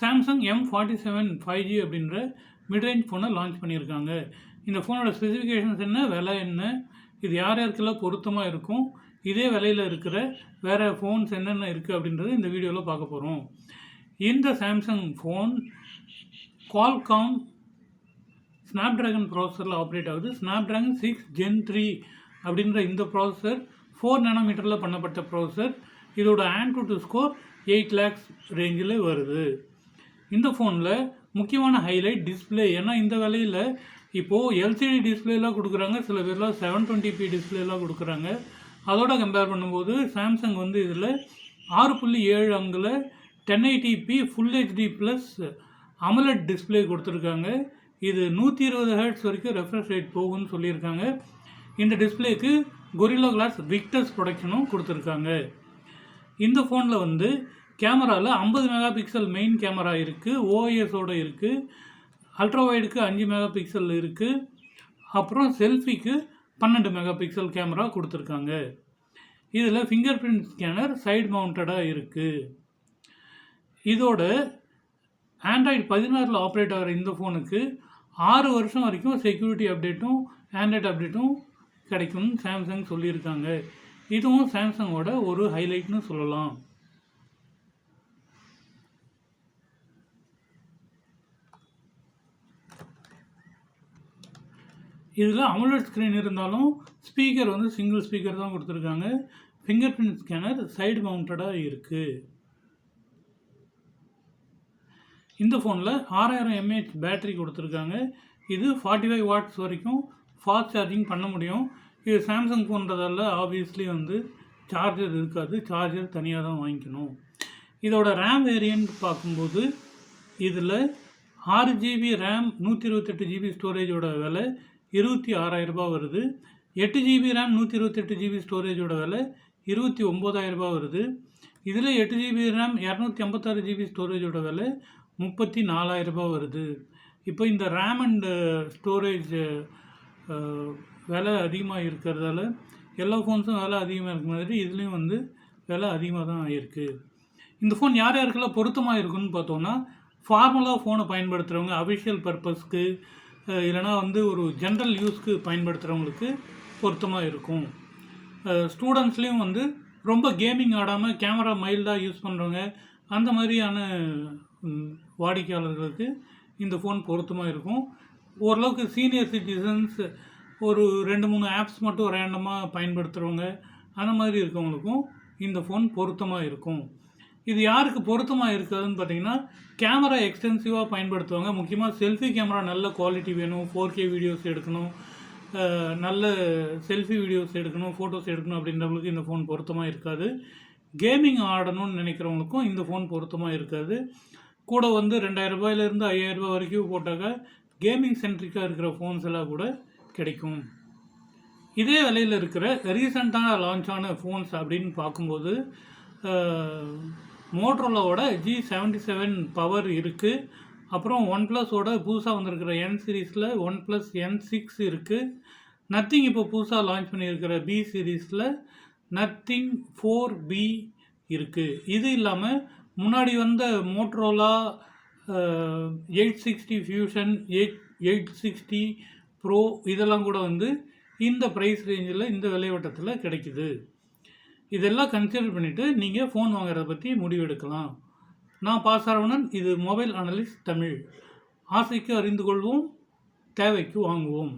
Samsung M47 5G அப்படின்ற midrange ஃபோனை launch பண்ணியிருக்காங்க. இந்த ஃபோனோட ஸ்பெசிஃபிகேஷன்ஸ் என்ன, விலை என்ன, இது யார் யாருக்கெல்லாம் பொருத்தமாக இருக்கும், இதே விலையில் இருக்கிற வேறு ஃபோன்ஸ் என்னென்ன இருக்குது அப்படின்றது இந்த வீடியோவில் பார்க்க போகிறோம். இந்த சாம்சங் ஃபோன் Qualcomm ஸ்னாப்ட்ராகன் ப்ராசஸரில் ஆப்ரேட் ஆகுது. ஸ்னாப்ட்ராகன் 6 Gen 3 அப்படின்ற இந்த ப்ராசஸர் 4 nm பண்ணப்பட்ட ப்ராசஸர். இதோட AnTuTu ஸ்கோர் 8 lakhs ரேஞ்சில் வருது. இந்த ஃபோனில் முக்கியமான ஹைலைட் டிஸ்பிளே. ஏன்னா இந்த விலையில் இப்போது எல்சிடி டிஸ்பிளேலாம் கொடுக்குறாங்க, சில பேர்லாம் 720p டிஸ்பிளேலாம் கொடுக்குறாங்க. அதோட கம்பேர் பண்ணும்போது சாம்சங் வந்து இதில் 6.7 அங்குல 1080p full HD plus AMOLED display கொடுத்துருக்காங்க. இது 120 Hz வரைக்கும் ரெஃப்ரெஷ் ரேட் போகும்னு சொல்லியிருக்காங்க. இந்த டிஸ்பிளேக்கு Gorilla Glass Victus ப்ரொடக்ஷனும் கொடுத்துருக்காங்க. இந்த ஃபோனில் வந்து கேமராவில் 50 MP மெயின் கேமரா இருக்குது, OISோடு இருக்குது. அல்ட்ரா வைடுக்கு 5 MP இருக்குது. அப்புறம் செல்ஃபிக்கு 12 MP கேமரா கொடுத்துருக்காங்க. இதில் ஃபிங்கர் பிரிண்ட் ஸ்கேனர் சைடு மவுண்டடாக இருக்குது. இதோட ஆண்ட்ராய்டு 16 ஆப்ரேட் ஆகிற இந்த ஃபோனுக்கு 6 வருஷம் வரைக்கும் செக்யூரிட்டி அப்டேட்டும் ஆண்ட்ராய்டு அப்டேட்டும் கிடைக்கும்னு சாம்சங் சொல்லியிருக்காங்க. இதுவும் சாம்சங்கோட ஒரு ஹைலைட்னு சொல்லலாம். இதில் AMOLED ஸ்க்ரீன் இருந்தாலும் ஸ்பீக்கர் வந்து சிங்கிள் ஸ்பீக்கர் தான் கொடுத்துருக்காங்க. ஃபிங்கர் பிரிண்ட் ஸ்கேனர் சைடு மவுண்டடாக இருக்குது. இந்த ஃபோனில் 6000 mAh பேட்டரி கொடுத்துருக்காங்க. இது 45 watts வரைக்கும் ஃபாஸ்ட் சார்ஜிங் பண்ண முடியும். இது சாம்சங் ஃபோன்றதால ஆப்வியஸ்லி வந்து சார்ஜர் இருக்காது, சார்ஜர் தனியாக தான் வாங்கிக்கணும். இதோட ரேம் வேரியன்ட் பார்க்கும்போது இதில் 6GB ரேம் 128GB ஸ்டோரேஜோட விலை 26,000 வருது. 8GB ரேம் 128GB ஸ்டோரேஜோட விலை 29,000 வருது. இதில் 8GB ரேம் 256GB ஸ்டோரேஜோட விலை 34,000 வருது. இப்போ இந்த ரேம் அண்ட் ஸ்டோரேஜ் விலை அதிகமாக இருக்கிறதால எல்லா ஃபோன்ஸும் விலை அதிகமாக இருக்க மாதிரி இதுலேயும் வந்து விலை அதிகமாக தான் ஆகிருக்கு. இந்த ஃபோன் யார் யாருக்கெல்லாம் பொருத்தமாக இருக்குன்னு பார்த்தோன்னா, ஃபார்மலாக ஃபோனை பயன்படுத்துகிறவங்க, அஃபிஷியல் பர்பஸ்க்கு இல்லைனா வந்து ஒரு ஜென்ரல் யூஸ்க்கு பயன்படுத்துகிறவங்களுக்கு பொருத்தமாக இருக்கும். ஸ்டூடெண்ட்ஸ்லேயும் வந்து ரொம்ப கேமிங் ஆடாமல் கேமரா மைல்டாக யூஸ் பண்ணுறவங்க, அந்த மாதிரியான வாடிக்கையாளர்களுக்கு இந்த ஃபோன் பொருத்தமாக இருக்கும். ஓரளவுக்கு சீனியர் சிட்டிசன்ஸ், ஒரு 2-3 ஆப்ஸ் மட்டும் ரேண்டமாக பயன்படுத்துகிறவங்க, அந்த மாதிரி இருக்கவங்களுக்கும் இந்த ஃபோன் பொருத்தமாக இருக்கும். இது யாருக்கு பொருத்தமாக இருக்காதுன்னு பார்த்தீங்கன்னா, கேமரா எக்ஸ்டென்சிவாக பயன்படுத்துவாங்க. முக்கியமாக செல்ஃபி கேமரா நல்ல குவாலிட்டி வேணும், 4K வீடியோஸ் எடுக்கணும், நல்ல செல்ஃபி வீடியோஸ் எடுக்கணும், ஃபோட்டோஸ் எடுக்கணும் அப்படின்றவங்களுக்கு இந்த ஃபோன் பொருத்தமாக இருக்காது. கேமிங் ஆடணும்னு நினைக்கிறவங்களுக்கும் இந்த ஃபோன் பொருத்தமாக இருக்காது. கூட வந்து 2,000 ரூபாயிலேருந்து 5,000 ரூபாய் வரைக்கும் போட்டாக்க கேமிங் சென்ட்ரிக்காக இருக்கிற ஃபோன்ஸ் எல்லாம் கூட கிடைக்கும். இதே விலையில் இருக்கிற ரீசெண்டாக லான்ச் ஆன ஃபோன்ஸ் அப்படின்னு பார்க்கும்போது மோட்டரோலாவோட G77 பவர் இருக்குது. அப்புறம் OnePlusோட புதுசாக வந்திருக்கிற N சீரீஸில் OnePlus N6 இருக்குது. நத்திங் இப்போ புதுசாக லான்ச் பண்ணியிருக்கிற B சீரீஸில் நத்திங் 4B இருக்குது. இது இல்லாமல் முன்னாடி வந்த மோட்டரோலா 860 ஃபியூஷன், 860 ப்ரோ இதெல்லாம் கூட வந்து இந்த ப்ரைஸ் ரேஞ்சில், இந்த விலைவட்டத்தில் கிடைக்குது. இதெல்லாம் கன்சிடர் பண்ணிவிட்டு நீங்கள் ஃபோன் வாங்குறத பற்றி முடிவெடுக்கலாம். நான் பாசரவணன், இது மொபைல் அனலிஸ்ட் தமிழ். ஆசைக்கு அறிந்து கொள்வோம், தேவைக்கு வாங்குவோம்.